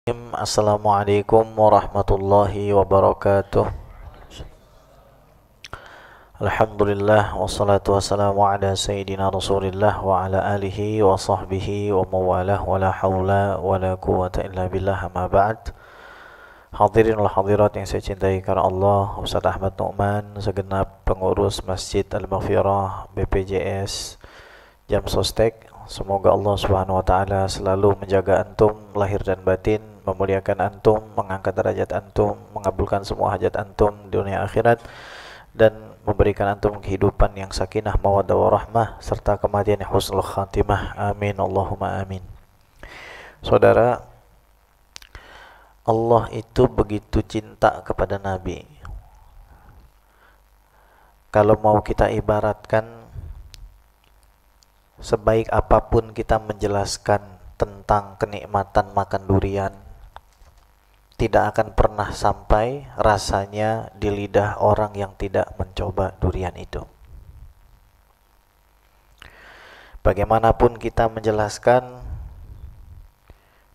Assalamualaikum warahmatullahi wabarakatuh. Alhamdulillah wassalatu wassalamu ala sayyidina Rasulillah wa ala alihi wa sahbihi wa mawalah wa la hawla wa la quwwata illa billah, amma ba'd. Hadirin wal hadirat yang saya cintai karena Allah, Ustaz Ahmad Nu'man, segenap pengurus Masjid Al-Maghfirah, BPJS, Jam Sostek, semoga Allah Subhanahu wa taala selalu menjaga antum lahir dan batin, memuliakan antum, mengangkat derajat antum, mengabulkan semua hajat antum di dunia akhirat, dan memberikan antum kehidupan yang sakinah, mawaddah warahmah, serta kematian yang husnul khatimah. Amin Allahumma amin. Saudara, Allah itu begitu cinta kepada Nabi. Kalau mau kita ibaratkan, sebaik apapun kita menjelaskan tentang kenikmatan makan durian, tidak akan pernah sampai rasanya di lidah orang yang tidak mencoba durian itu. Bagaimanapun kita menjelaskan,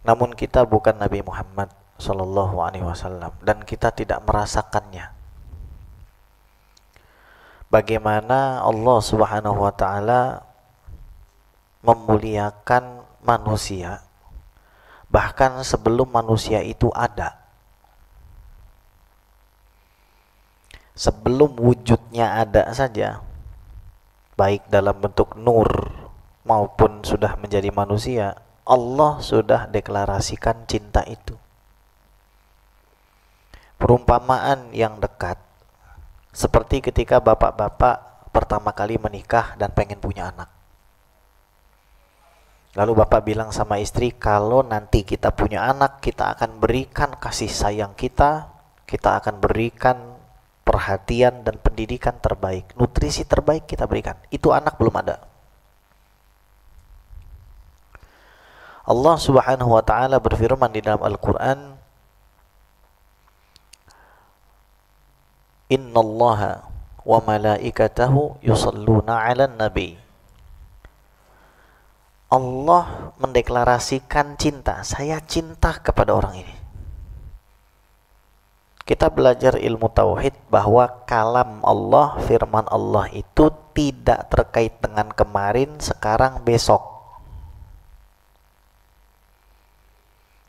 namun kita bukan Nabi Muhammad Sallallahu Alaihi Wasallam dan kita tidak merasakannya. Bagaimana Allah Subhanahu Wa Taala memuliakan manusia bahkan sebelum manusia itu ada. Sebelum wujudnya ada saja, baik dalam bentuk nur maupun sudah menjadi manusia, Allah sudah deklarasikan cinta itu. Perumpamaan yang dekat seperti ketika bapak-bapak pertama kali menikah dan pengen punya anak. Lalu bapak bilang sama istri, kalau nanti kita punya anak, kita akan berikan kasih sayang kita akan berikan perhatian dan pendidikan terbaik, nutrisi terbaik kita berikan. Itu anak belum ada. Allah Subhanahu wa taala berfirman di dalam Al-Qur'an, Innallaha wa malaikatahu yusalluna 'alan nabi. Allah mendeklarasikan cinta. Saya cinta kepada orang ini. Kita belajar ilmu tauhid bahwa kalam Allah, firman Allah itu tidak terkait dengan kemarin, sekarang, besok.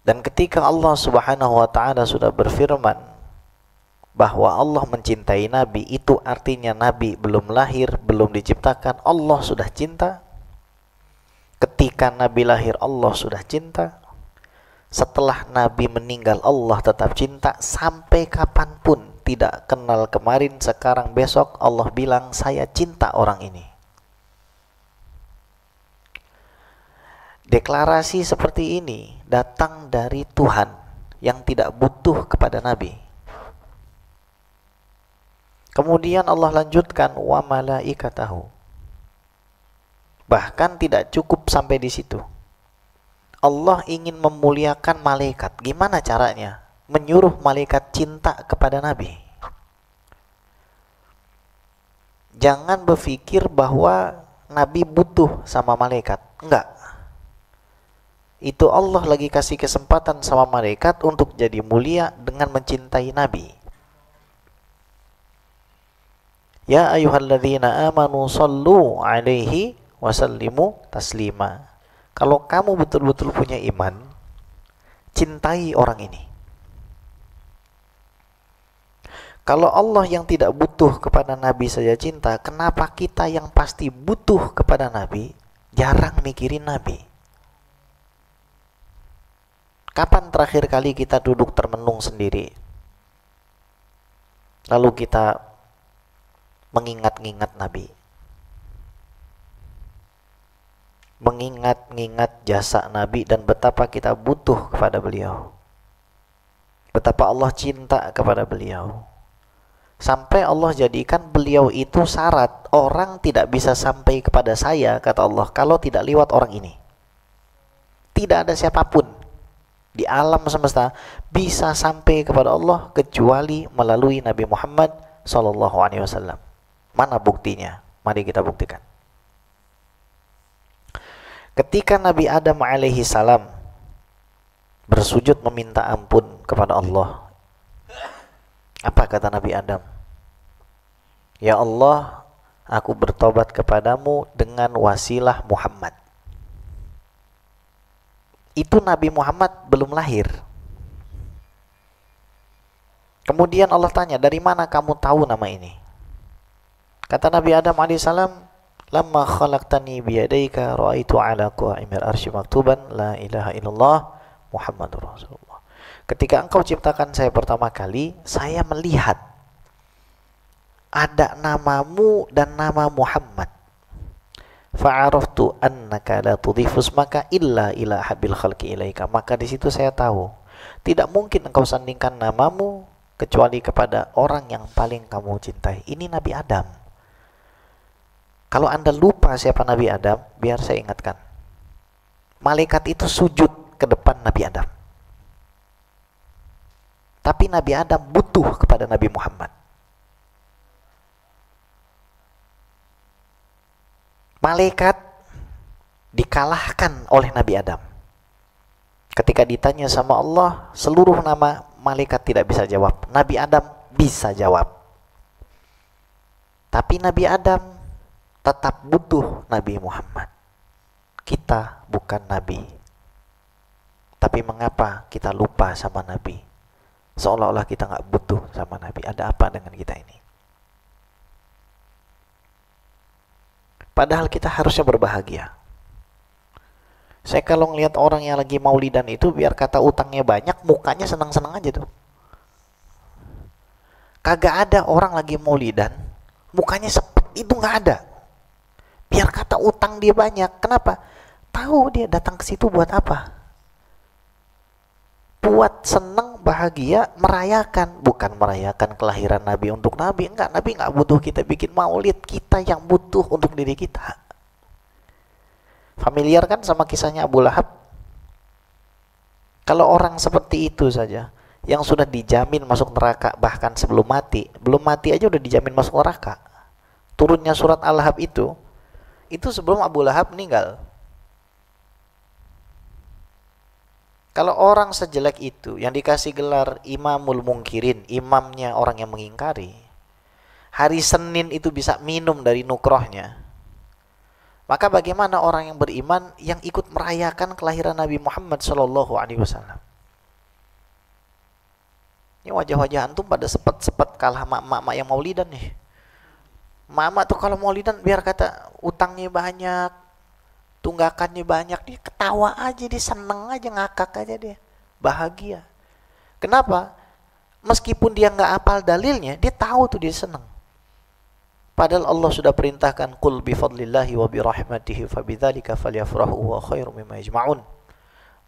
Dan ketika Allah Subhanahu wa taala sudah berfirman bahwa Allah mencintai Nabi, itu artinya Nabi belum lahir, belum diciptakan, Allah sudah cinta. Ketika Nabi lahir, Allah sudah cinta. Setelah Nabi meninggal, Allah tetap cinta. Sampai kapanpun, tidak kenal kemarin, sekarang, besok, Allah bilang, saya cinta orang ini. Deklarasi seperti ini datang dari Tuhan yang tidak butuh kepada Nabi. Kemudian Allah lanjutkan, wa malaikatahu. Bahkan tidak cukup sampai di situ. Allah ingin memuliakan malaikat. Gimana caranya? Menyuruh malaikat cinta kepada Nabi. Jangan berpikir bahwa Nabi butuh sama malaikat. Enggak. Itu Allah lagi kasih kesempatan sama malaikat untuk jadi mulia dengan mencintai Nabi. Ya ayyuhalladzina amanu sallu alaihi wasallimu taslima. Kalau kamu betul-betul punya iman, cintai orang ini. Kalau Allah yang tidak butuh kepada Nabi saja cinta, kenapa kita yang pasti butuh kepada Nabi jarang mikirin Nabi? Kapan terakhir kali kita duduk termenung sendiri, lalu kita mengingat-ingat Nabi, mengingat-ingat jasa Nabi dan betapa kita butuh kepada beliau, betapa Allah cinta kepada beliau, sampai Allah jadikan beliau itu syarat. Orang tidak bisa sampai kepada saya, kata Allah, kalau tidak lewat orang ini. Tidak ada siapapun di alam semesta bisa sampai kepada Allah kecuali melalui Nabi Muhammad SAW. Mana buktinya? Mari kita buktikan. Ketika Nabi Adam alaihi salam bersujud meminta ampun kepada Allah. Apa kata Nabi Adam? Ya Allah, aku bertobat kepadamu dengan wasilah Muhammad. Itu Nabi Muhammad belum lahir. Kemudian Allah tanya, dari mana kamu tahu nama ini? Kata Nabi Adam alaihissalam, lamma khalaqtani biyadaika ra'aitu ala qa'imil arsy maktuban la ilaha illallah Muhammadur Rasulullah. Ketika engkau ciptakan saya pertama kali, saya melihat ada namamu dan nama Muhammad. Fa'araftu annaka la tudhifu ismaka illa ila habil khalqi ilaika. Maka di situ saya tahu, tidak mungkin engkau sandingkan namamu kecuali kepada orang yang paling kamu cintai. Ini Nabi Adam. Kalau Anda lupa siapa Nabi Adam, biar saya ingatkan. Malaikat itu sujud ke depan Nabi Adam. Tapi Nabi Adam butuh kepada Nabi Muhammad. Malaikat dikalahkan oleh Nabi Adam. Ketika ditanya sama Allah, seluruh nama malaikat tidak bisa jawab. Nabi Adam bisa jawab. Tapi Nabi Adam tetap butuh Nabi Muhammad. Kita bukan Nabi. Tapi mengapa kita lupa sama Nabi? Seolah-olah kita nggak butuh sama Nabi. Ada apa dengan kita ini? Padahal kita harusnya berbahagia. Saya kalau ngelihat orang yang lagi maulidan itu, biar kata utangnya banyak, mukanya senang-senang aja tuh. Kagak ada orang lagi maulidan, mukanya sepet, itu nggak ada. Biar kata utang dia banyak. Kenapa? Tahu dia datang ke situ buat apa? Buat senang, bahagia, merayakan. Bukan merayakan kelahiran Nabi untuk Nabi. Enggak, Nabi enggak butuh kita bikin maulid. Kita yang butuh untuk diri kita. Familiar kan sama kisahnya Abu Lahab? Kalau orang seperti itu saja, yang sudah dijamin masuk neraka bahkan sebelum mati, belum mati aja udah dijamin masuk neraka. Turunnya surat Al-Lahab itu sebelum Abu Lahab meninggal. Kalau orang sejelek itu yang dikasih gelar Imamul Mungkirin, imamnya orang yang mengingkari, hari Senin itu bisa minum dari nukrohnya, maka bagaimana orang yang beriman yang ikut merayakan kelahiran Nabi Muhammad SAW? Ini wajah-wajah antum pada sepet-sepet kalah mak-mak yang maulidan nih. Mak-mak tuh kalau maulidan biar kata utangnya banyak, tunggakannya banyak, dia ketawa aja, dia seneng aja, ngakak aja dia, bahagia. Kenapa? Meskipun dia nggak hafal dalilnya, dia tahu tuh dia seneng. Padahal Allah sudah perintahkan, qul bi fadlillahi wa bi rahmatihi fabidzalika falyafrahu wa khairum mimma yajma'un.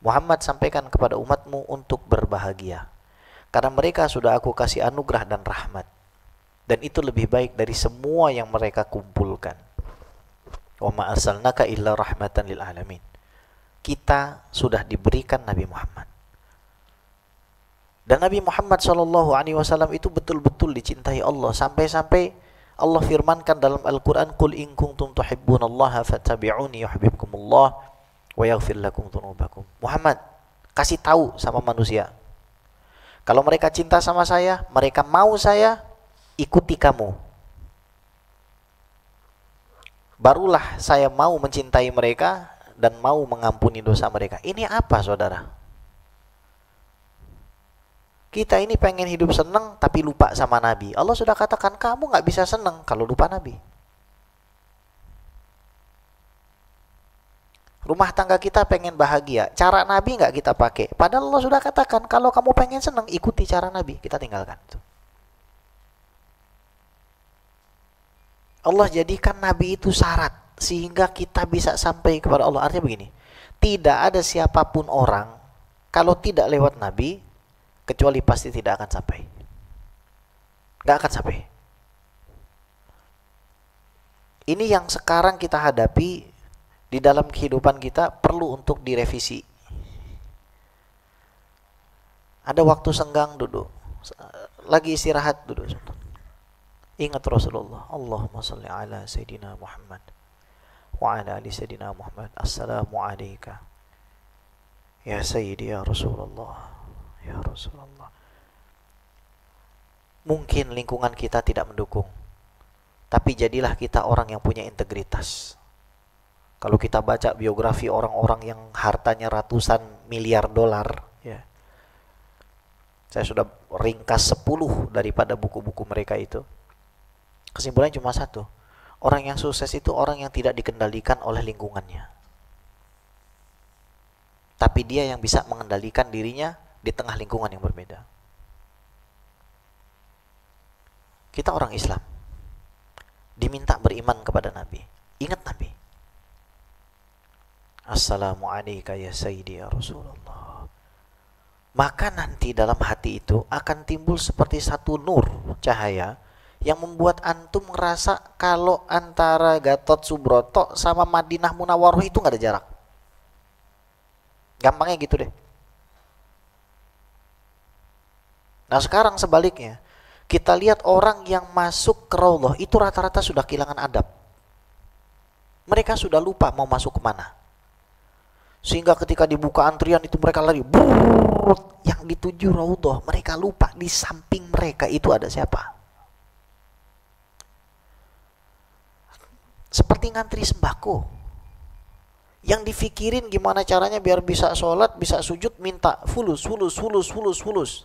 Muhammad, sampaikan kepada umatmu untuk berbahagia, karena mereka sudah aku kasih anugerah dan rahmat, dan itu lebih baik dari semua yang mereka kumpulkan. Wa ma arsalnaka illa rahmatan lil alamin. Kita sudah diberikan Nabi Muhammad. Dan Nabi Muhammad SAW itu betul-betul dicintai Allah, sampai-sampai Allah firmankan dalam Al-Quran, qul in kuntum tuhibbunallaha fattabi'uni yuhibbukumullah wa yaghfir lakum dzunubakum. Muhammad, kasih tahu sama manusia, kalau mereka cinta sama saya, mereka mau saya, ikuti kamu, barulah saya mau mencintai mereka dan mau mengampuni dosa mereka. Ini apa, saudara? Kita ini pengen hidup senang tapi lupa sama Nabi. Allah sudah katakan kamu nggak bisa senang kalau lupa Nabi. Rumah tangga kita pengen bahagia, cara Nabi nggak kita pakai. Padahal Allah sudah katakan kalau kamu pengen senang, ikuti cara Nabi. Kita tinggalkan itu. Allah jadikan Nabi itu syarat sehingga kita bisa sampai kepada Allah. Artinya begini, tidak ada siapapun orang kalau tidak lewat Nabi kecuali pasti tidak akan sampai. Gak akan sampai. Ini yang sekarang kita hadapi di dalam kehidupan kita, perlu untuk direvisi. Ada waktu senggang, duduk. Lagi istirahat, duduk. Ingat Rasulullah, Allahumma salli ala Sayyidina Muhammad wa ala ali Sayyidina Muhammad. Assalamu alayka Ya Sayyidi ya Rasulullah, ya Rasulullah. Mungkin lingkungan kita tidak mendukung, tapi jadilah kita orang yang punya integritas. Kalau kita baca biografi orang-orang yang hartanya ratusan miliar dolar, ya, saya sudah ringkas 10 daripada buku-buku mereka itu. Kesimpulannya cuma satu. Orang yang sukses itu orang yang tidak dikendalikan oleh lingkungannya. Tapi dia yang bisa mengendalikan dirinya di tengah lingkungan yang berbeda. Kita orang Islam, diminta beriman kepada Nabi. Ingat Nabi. Assalamualaikum ya Sayyidi ya Rasulullah. Maka nanti dalam hati itu akan timbul seperti satu nur, cahaya, yang membuat antum ngerasa kalau antara Gatot Subroto sama Madinah Munawwaroh itu gak ada jarak. Gampangnya gitu deh. Nah sekarang sebaliknya, kita lihat orang yang masuk ke Raudhah itu rata-rata sudah kehilangan adab. Mereka sudah lupa mau masuk kemana. Sehingga ketika dibuka antrian itu mereka lari. Brrrr, yang dituju Raudhah, mereka lupa di samping mereka itu ada siapa. Seperti ngantri sembako. Yang difikirin gimana caranya biar bisa sholat, bisa sujud, minta fulus.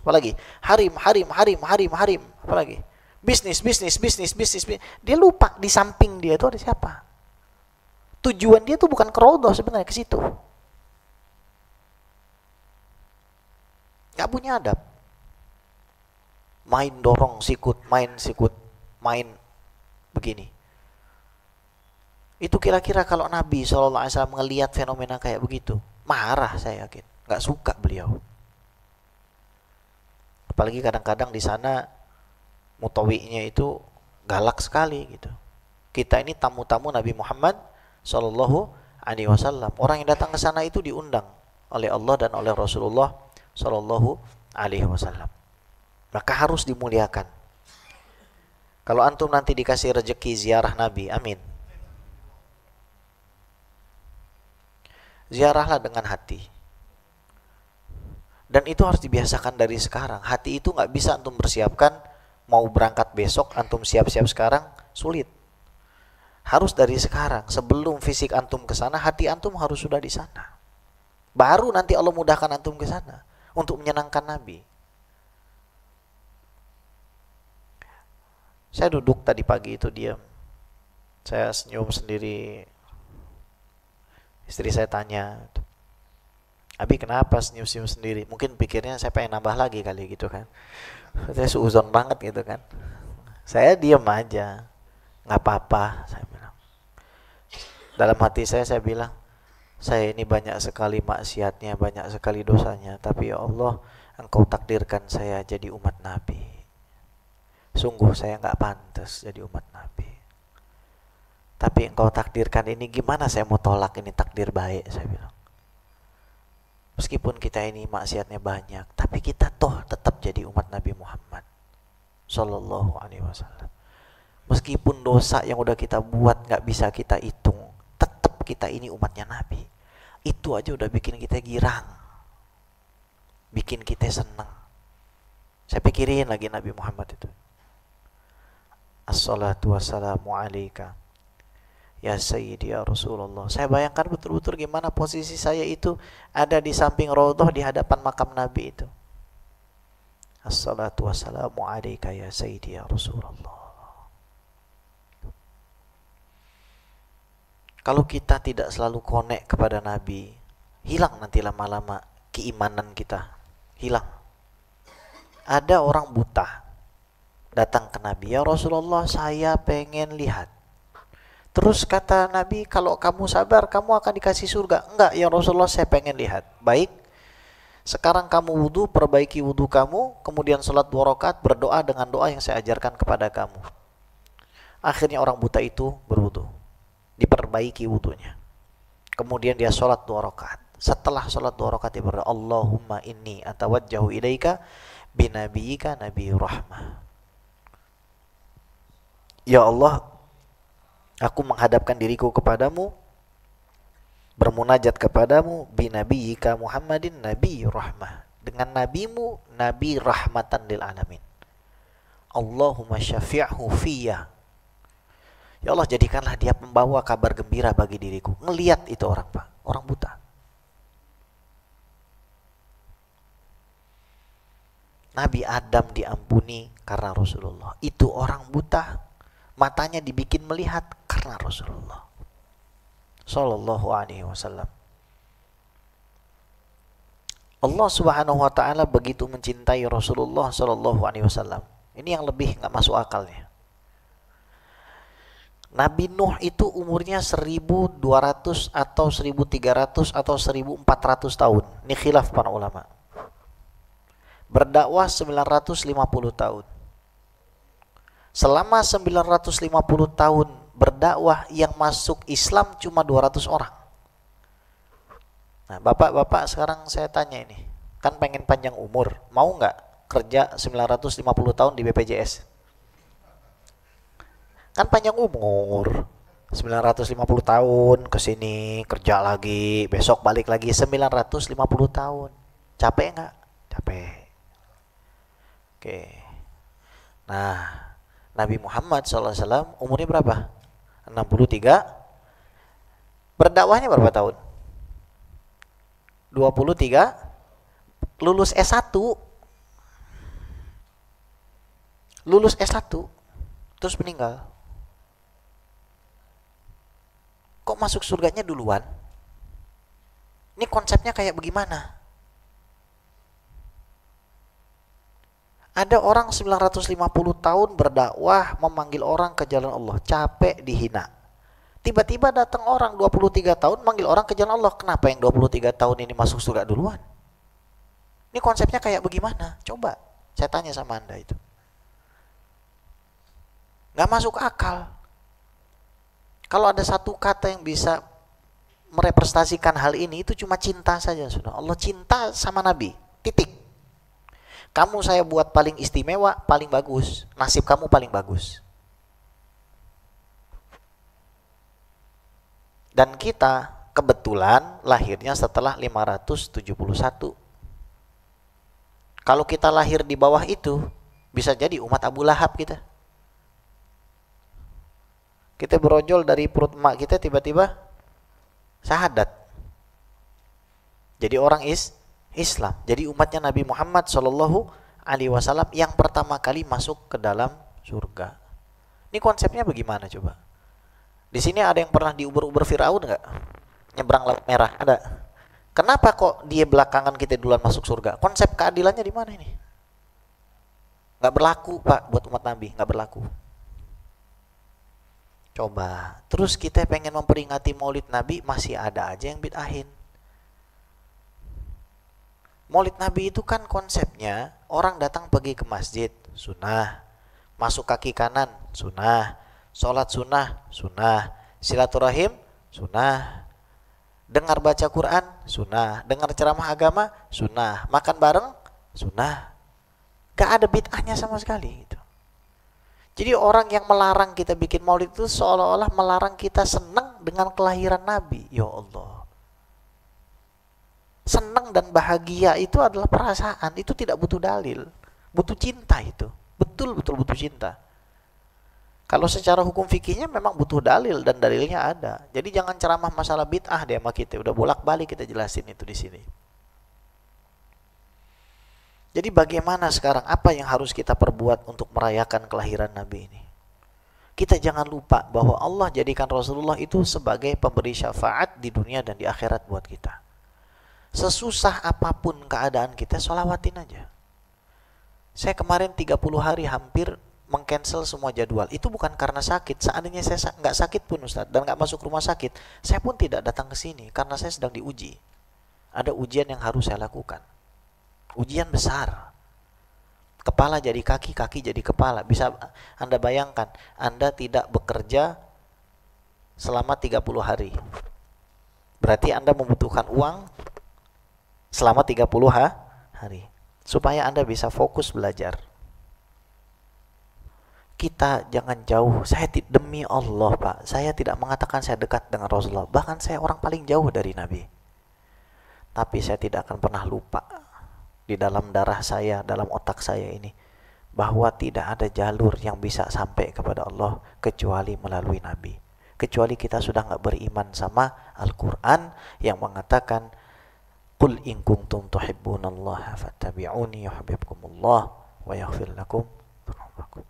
Apalagi harim. Apalagi bisnis. Dia lupa di samping dia itu ada siapa. Tujuan dia tuh bukan ke Raudhah sebenarnya, ke situ. Gak punya adab. Main dorong sikut, main begini. Itu kira-kira kalau Nabi SAW ngelihat fenomena kayak begitu, marah saya yakin, nggak suka beliau. Apalagi kadang-kadang di sana mutawi'nya itu galak sekali gitu. Kita ini tamu-tamu Nabi Muhammad SAW. Orang yang datang ke sana itu diundang oleh Allah dan oleh Rasulullah SAW. Maka harus dimuliakan. Kalau antum nanti dikasih rezeki ziarah Nabi, amin. Ziarahlah dengan hati. Dan itu harus dibiasakan dari sekarang. Hati itu gak bisa antum persiapkan, mau berangkat besok, antum siap-siap sekarang, sulit. Harus dari sekarang, sebelum fisik antum ke sana, hati antum harus sudah di sana. Baru nanti Allah mudahkan antum ke sana untuk menyenangkan Nabi. Saya duduk tadi pagi itu diam. Saya senyum sendiri. Istri saya tanya, Abi kenapa senyum-senyum sendiri? Mungkin pikirnya saya pengen nambah lagi kali gitu kan. Saya suuzon banget gitu kan. Saya diam aja, nggak apa-apa. Saya bilang. Dalam hati saya bilang, saya ini banyak sekali maksiatnya, banyak sekali dosanya. Tapi ya Allah, Engkau takdirkan saya jadi umat Nabi. Sungguh saya nggak pantas jadi umat Nabi. Tapi Engkau takdirkan ini, gimana saya mau tolak, ini takdir baik, saya bilang. Meskipun kita ini maksiatnya banyak, tapi kita toh tetap jadi umat Nabi Muhammad Sallallahu Alaihi Wasallam. Meskipun dosa yang udah kita buat gak bisa kita hitung, tetap kita ini umatnya Nabi. Itu aja udah bikin kita girang, bikin kita senang. Saya pikirin lagi Nabi Muhammad itu. Assalatu wassalamu alaika ya Sayyidi ya Rasulullah. Saya bayangkan betul-betul gimana posisi saya itu ada di samping Raudhah di hadapan makam Nabi itu. Assalatu wassalamu alaika ya Sayyidi ya Rasulullah. Kalau kita tidak selalu connect kepada Nabi, hilang nanti lama-lama keimanan kita, hilang. Ada orang buta datang ke Nabi, ya Rasulullah saya pengen lihat. Terus kata Nabi, kalau kamu sabar kamu akan dikasih surga. Enggak ya Rasulullah, saya pengen lihat. Baik, sekarang kamu wudu, perbaiki wudu kamu, kemudian sholat 2 rakaat, berdoa dengan doa yang saya ajarkan kepada kamu. Akhirnya orang buta itu berwudu, diperbaiki wudunya. Kemudian dia sholat 2 rakaat. Setelah sholat 2 rakaat dia berdoa, Allahumma inni atawajjahu ilaika binabiyika nabiyur rahmah. Ya Allah, aku menghadapkan diriku kepadamu bermunajat kepadamu binabiyyika Muhammadin nabi rahmah, dengan nabimu nabi rahmatan lil alamin. Allahumma syafi'hu fiyya, ya Allah jadikanlah dia pembawa kabar gembira bagi diriku. Ngelihat itu orang, Pak, orang buta. Nabi Adam diampuni karena Rasulullah. Itu orang buta, matanya dibikin melihat karena Rasulullah Sallallahu alaihi wasallam. Allah Subhanahu wa taala begitu mencintai Rasulullah Sallallahu alaihi wasallam. Ini yang lebih nggak masuk akalnya. Nabi Nuh itu umurnya 1200 atau 1300 atau 1400 tahun. Ini khilaf para ulama. Berdakwah 950 tahun. Selama 950 tahun berdakwah, yang masuk Islam cuma 200 orang. Nah, bapak-bapak sekarang saya tanya ini, kan pengen panjang umur, mau nggak kerja 950 tahun di BPJS? Kan panjang umur, 950 tahun ke sini kerja lagi, besok balik lagi 950 tahun. Capek nggak? Capek. Oke. Nah, Nabi Muhammad SAW umurnya berapa? 63. Berdakwahnya berapa tahun? 23. Lulus S1. Lulus S1 terus meninggal. Kok masuk surganya duluan? Ini konsepnya kayak bagaimana? Ada orang 950 tahun berdakwah, memanggil orang ke jalan Allah, capek, dihina. Tiba-tiba datang orang 23 tahun manggil orang ke jalan Allah. Kenapa yang 23 tahun ini masuk surga duluan? Ini konsepnya kayak bagaimana? Coba saya tanya sama Anda itu. Gak masuk akal. Kalau ada satu kata yang bisa merepresentasikan hal ini, itu cuma cinta saja. Sudah, Allah cinta sama Nabi, titik. Kamu saya buat paling istimewa, paling bagus. Nasib kamu paling bagus. Dan kita kebetulan lahirnya setelah 571. Kalau kita lahir di bawah itu, bisa jadi umat Abu Lahab kita. Kita berojol dari perut emak kita, tiba-tiba syahadat. Jadi orang Islam. Jadi umatnya Nabi Muhammad Sallallahu alaihi wasallam yang pertama kali masuk ke dalam surga. Ini konsepnya bagaimana coba? Di sini ada yang pernah diuber-uber Firaun nggak? Nyebrang laut merah, ada. Kenapa kok dia belakangan kita duluan masuk surga? Konsep keadilannya di mana ini? Nggak berlaku, Pak, buat umat Nabi, nggak berlaku. Coba, terus kita pengen memperingati Maulid Nabi, masih ada aja yang bid'ahin. Maulid Nabi itu kan konsepnya orang datang pergi ke masjid, sunnah. Masuk kaki kanan, sunnah. Sholat sunnah, sunnah. Silaturahim, sunnah. Dengar baca Quran, sunnah. Dengar ceramah agama, sunnah. Makan bareng, sunnah. Gak ada bid'ahnya sama sekali gitu. Jadi orang yang melarang kita bikin maulid itu seolah-olah melarang kita senang dengan kelahiran Nabi. Ya Allah. Senang dan bahagia itu adalah perasaan, itu tidak butuh dalil, butuh cinta itu, betul-betul butuh cinta. Kalau secara hukum fikihnya memang butuh dalil dan dalilnya ada. Jadi jangan ceramah masalah bid'ah deh sama kita, udah bolak-balik kita jelasin itu di sini. Jadi bagaimana sekarang, apa yang harus kita perbuat untuk merayakan kelahiran Nabi ini? Kita jangan lupa bahwa Allah jadikan Rasulullah itu sebagai pemberi syafaat di dunia dan di akhirat buat kita. Sesusah apapun keadaan kita, sholawatin aja. Saya kemarin 30 hari hampir meng-cancel semua jadwal. Itu bukan karena sakit. Seandainya saya nggak sakit pun Ustaz, dan nggak masuk rumah sakit, saya pun tidak datang ke sini karena saya sedang diuji. Ada ujian yang harus saya lakukan. Ujian besar. Kepala jadi kaki, kaki jadi kepala. Bisa Anda bayangkan, Anda tidak bekerja selama 30 hari. Berarti Anda membutuhkan uang selama 30 hari supaya Anda bisa fokus belajar. Kita jangan jauh. Demi Allah Pak, saya tidak mengatakan saya dekat dengan Rasulullah. Bahkan saya orang paling jauh dari Nabi. Tapi saya tidak akan pernah lupa di dalam darah saya, dalam otak saya ini, bahwa tidak ada jalur yang bisa sampai kepada Allah kecuali melalui Nabi. Kecuali kita sudah nggak beriman sama Al-Quran yang mengatakan, Qul in kuntum tuhibbunallaha fattabi'uni yuhibbukumullah wa yaghfir lakum dzunubakum.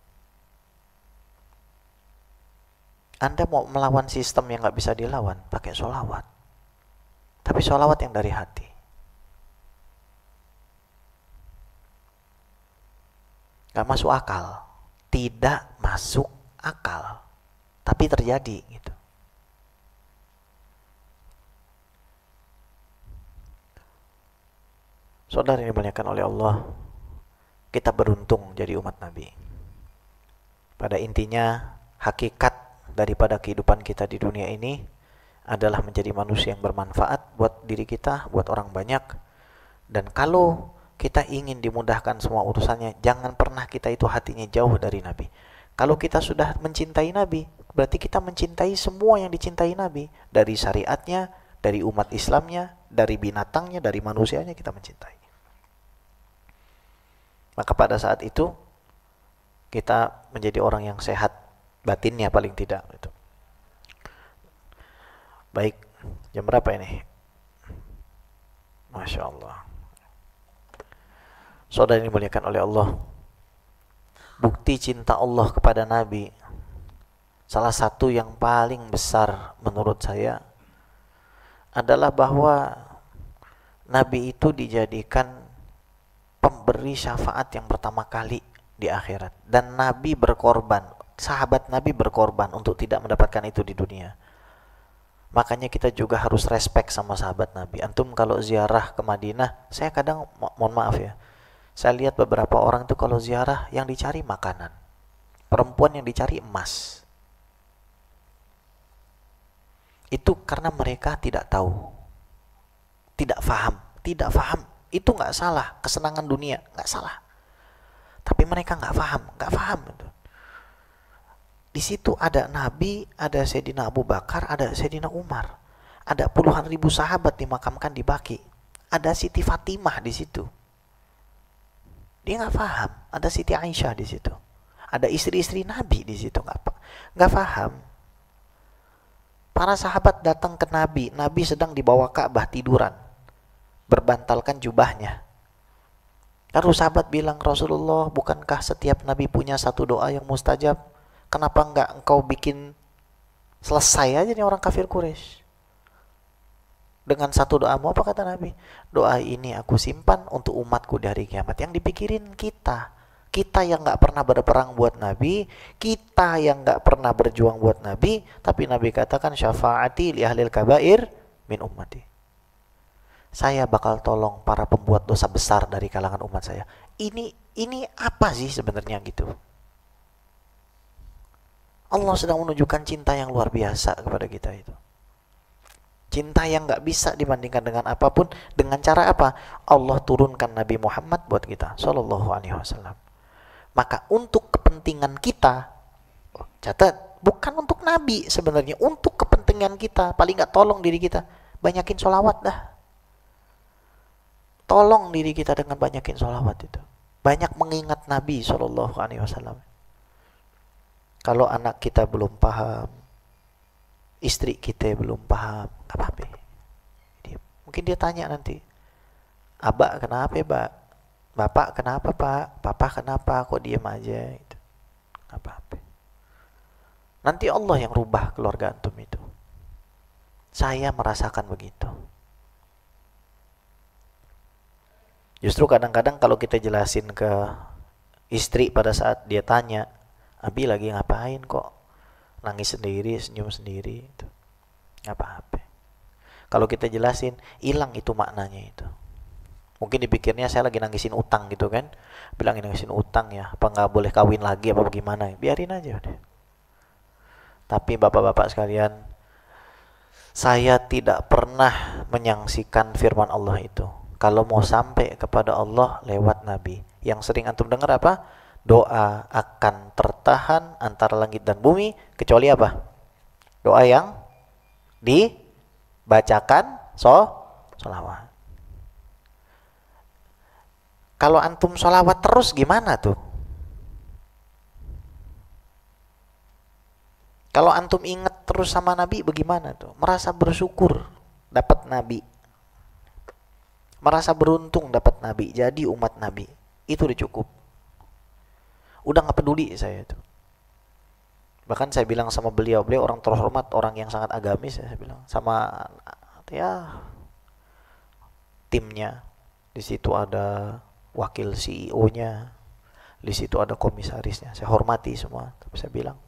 Anda mau melawan sistem yang nggak bisa dilawan, pakai sholawat. Tapi sholawat yang dari hati. Gak masuk akal. Tidak masuk akal. Tapi terjadi gitu. Saudara yang dimuliakan oleh Allah, kita beruntung jadi umat Nabi. Pada intinya, hakikat daripada kehidupan kita di dunia ini adalah menjadi manusia yang bermanfaat buat diri kita, buat orang banyak. Dan kalau kita ingin dimudahkan semua urusannya, jangan pernah kita itu hatinya jauh dari Nabi. Kalau kita sudah mencintai Nabi, berarti kita mencintai semua yang dicintai Nabi. Dari syariatnya, dari umat Islamnya, dari binatangnya, dari manusianya kita mencintai. Maka pada saat itu, kita menjadi orang yang sehat batinnya paling tidak itu. Baik, jam berapa ini? Masya Allah. Saudara yang dimuliakan oleh Allah, bukti cinta Allah kepada Nabi, salah satu yang paling besar menurut saya adalah bahwa Nabi itu dijadikan pemberi syafaat yang pertama kali di akhirat. Dan Nabi berkorban, sahabat Nabi berkorban untuk tidak mendapatkan itu di dunia. Makanya kita juga harus respect sama sahabat Nabi. Antum kalau ziarah ke Madinah, saya kadang, mohon maaf ya, saya lihat beberapa orang itu kalau ziarah yang dicari makanan, perempuan yang dicari emas. Itu karena mereka tidak tahu, tidak faham. Itu nggak salah, kesenangan dunia nggak salah. Tapi mereka nggak faham itu. Di situ ada Nabi, ada Sayyidina Abu Bakar, ada Sayyidina Umar, ada puluhan ribu sahabat dimakamkan di Baqi. Ada Siti Fatimah di situ. Dia nggak paham. Ada Siti Aisyah di situ. Ada istri-istri Nabi di situ, nggak paham. Para sahabat datang ke Nabi. Nabi sedang dibawa Ka'bah tiduran, berbantalkan jubahnya. Lalu sahabat bilang, Rasulullah, bukankah setiap Nabi punya satu doa yang mustajab? Kenapa enggak engkau bikin selesai aja nih orang kafir Quraisy dengan satu doamu? Apa kata Nabi? Doa ini aku simpan untuk umatku di hari kiamat. Yang dipikirin kita yang nggak pernah berperang buat Nabi, kita yang nggak pernah berjuang buat Nabi, tapi Nabi katakan syafaati li ahlil kabair min ummati. Saya bakal tolong para pembuat dosa besar dari kalangan umat saya. Ini apa sih sebenarnya gitu? Allah sedang menunjukkan cinta yang luar biasa kepada kita itu. Cinta yang gak bisa dibandingkan dengan apapun. Dengan cara apa? Allah turunkan Nabi Muhammad buat kita, Sallallahu Alaihi Wasallam. Maka untuk kepentingan kita, catat, bukan untuk Nabi sebenarnya, untuk kepentingan kita, paling gak tolong diri kita, banyakin sholawat dah. Tolong diri kita dengan banyakin sholawat itu. Banyak mengingat Nabi Sallallahu Alaihi Wasallam. Kalau anak kita belum paham, istri kita belum paham, gak apa-apa. Mungkin dia tanya nanti, Abah kenapa Pak? Bapak kenapa Pak? Papa kenapa? Kok diem aja? Gitu. Gak apa-apa. Nanti Allah yang rubah keluarga antum itu. Saya merasakan begitu. Justru kadang-kadang kalau kita jelasin ke istri pada saat dia tanya, Abi lagi ngapain kok nangis sendiri, senyum sendiri itu. Gak apa-apa. Kalau kita jelasin, hilang itu maknanya itu. Mungkin dipikirnya saya lagi nangisin utang gitu kan. Bilangin nangisin utang ya, apa gak boleh kawin lagi apa bagaimana. Biarin aja udah. Tapi bapak-bapak sekalian, saya tidak pernah menyaksikan firman Allah itu. Kalau mau sampai kepada Allah lewat Nabi. Yang sering antum dengar apa? doa akan tertahan antara langit dan bumi kecuali apa? Doa yang dibacakan sholawat. Kalau antum sholawat terus gimana tuh? Kalau antum ingat terus sama Nabi bagaimana tuh? Merasa bersyukur dapat Nabi. Merasa beruntung dapat Nabi, jadi umat Nabi. Itu udah cukup. Udah gak peduli saya tuh. Bahkan saya bilang sama beliau orang terhormat, orang yang sangat agamis, saya bilang sama ya timnya. Di situ ada wakil CEO-nya, di situ ada komisarisnya. Saya hormati semua, tapi saya bilang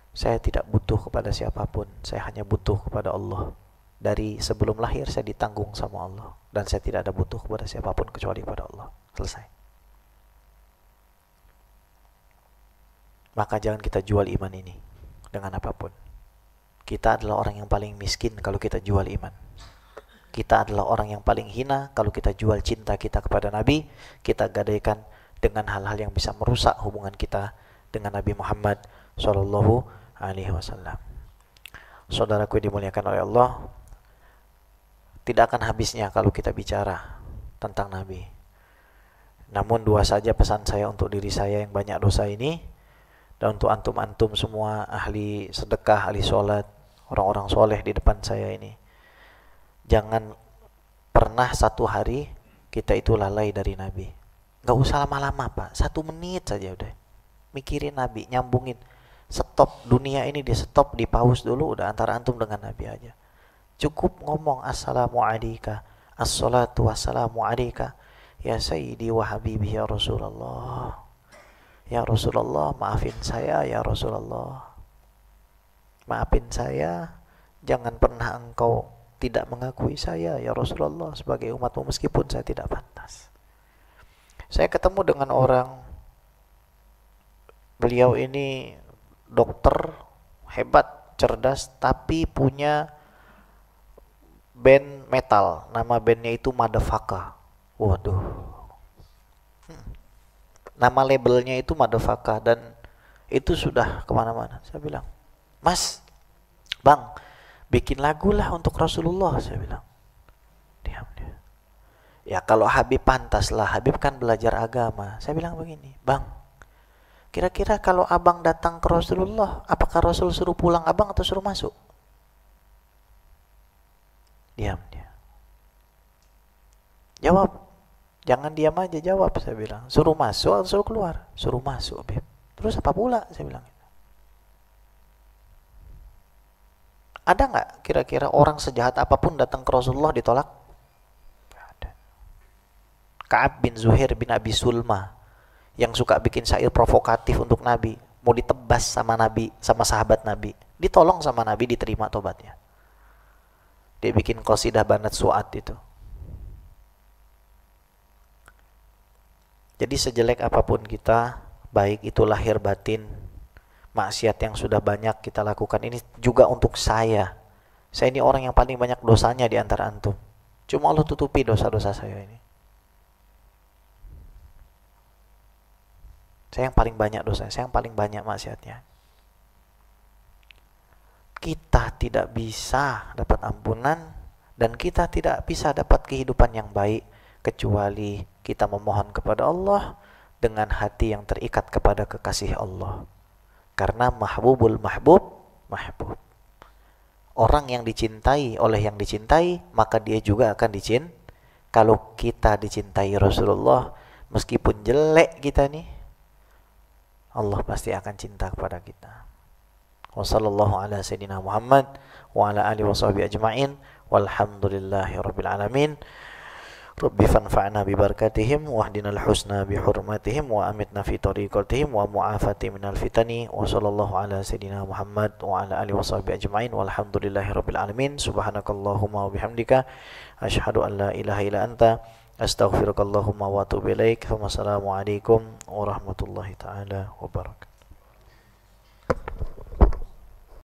saya tidak butuh kepada siapapun, saya hanya butuh kepada Allah. Dari sebelum lahir saya ditanggung sama Allah, dan saya tidak ada butuh kepada siapapun kecuali kepada Allah. Selesai. Maka jangan kita jual iman ini dengan apapun. Kita adalah orang yang paling miskin kalau kita jual iman. Kita adalah orang yang paling hina kalau kita jual cinta kita kepada Nabi. Kita gadaikan dengan hal-hal yang bisa merusak hubungan kita dengan Nabi Muhammad Sallallahu Alaihi Wasallam. Saudaraku yang dimuliakan oleh Allah, tidak akan habisnya kalau kita bicara tentang Nabi. Namun dua saja pesan saya untuk diri saya yang banyak dosa ini, dan untuk antum-antum semua ahli sedekah, ahli sholat, orang-orang soleh di depan saya ini. Jangan pernah satu hari kita itu lalai dari Nabi. Gak usah lama-lama Pak, 1 menit saja udah. Mikirin Nabi, nyambungin. Stop, dunia ini di stop, di pause dulu, udah antara antum dengan Nabi aja. Cukup ngomong assalamu alayka, assalatu wassalamu alayka, ya sayyidi wa habibi ya Rasulullah. Ya Rasulullah, maafin saya ya Rasulullah. Maafin saya, jangan pernah engkau tidak mengakui saya ya Rasulullah sebagai umatmu meskipun saya tidak pantas. Saya ketemu dengan orang, beliau ini dokter hebat, cerdas, tapi punya band metal, nama bandnya itu Madafaka. Waduh, nama labelnya itu Madafaka, dan itu sudah kemana-mana. Saya bilang, Mas, Bang, bikin lagu lah untuk Rasulullah. Saya bilang, diam dia. Ya kalau Habib pantas lah, Habib kan belajar agama. Saya bilang begini, Bang, kira-kira kalau abang datang ke Rasulullah, apakah Rasul suruh pulang abang atau suruh masuk? Diam dia. Jawab. Jangan diam aja, jawab. Saya bilang, suruh masuk atau suruh keluar? Suruh masuk, Beb. Terus apa pula? Saya bilang. Ada nggak kira-kira orang sejahat apapun datang ke Rasulullah ditolak? Nggak ada. Ka'ab bin Zuhair bin Abi Sulma yang suka bikin syair provokatif untuk Nabi, mau ditebas sama Nabi, sama sahabat Nabi, ditolong sama Nabi, diterima tobatnya. Dia bikin qasidah Banat Su'ad itu. Jadi sejelek apapun kita, baik itu lahir batin, maksiat yang sudah banyak kita lakukan, ini juga untuk saya. Saya ini orang yang paling banyak dosanya di antara antum. Cuma Allah tutupi dosa-dosa saya ini. Saya yang paling banyak dosa, saya yang paling banyak maksiatnya. Kita tidak bisa dapat ampunan dan kita tidak bisa dapat kehidupan yang baik kecuali kita memohon kepada Allah dengan hati yang terikat kepada kekasih Allah. Karena mahbubul mahbub mahbub. Orang yang dicintai oleh yang dicintai, maka dia juga akan dicintai. Kalau kita dicintai Rasulullah, meskipun jelek kita nih, Allah pasti akan cinta kepada kita. Wa sallallahu ala sayyidina Muhammad wa ala alihi washabihi ajma'in walhamdulillahi rabbil alamin. Rabbi fanfa'na bi barakatihim wahdinal husna bi hurmatihim wa amitna fi tariqatihim wa mu'afati minal fitani wa sallallahu ala sayyidina Muhammad wa ala alihi washabihi ajma'in walhamdulillahi rabbil alamin. Subhanakallahumma wa bihamdika asyhadu an la ilaha illa anta astaghfirukallahumma wa atubu ilaik. Wassalamualaikum warahmatullahi taala wabarakatuh.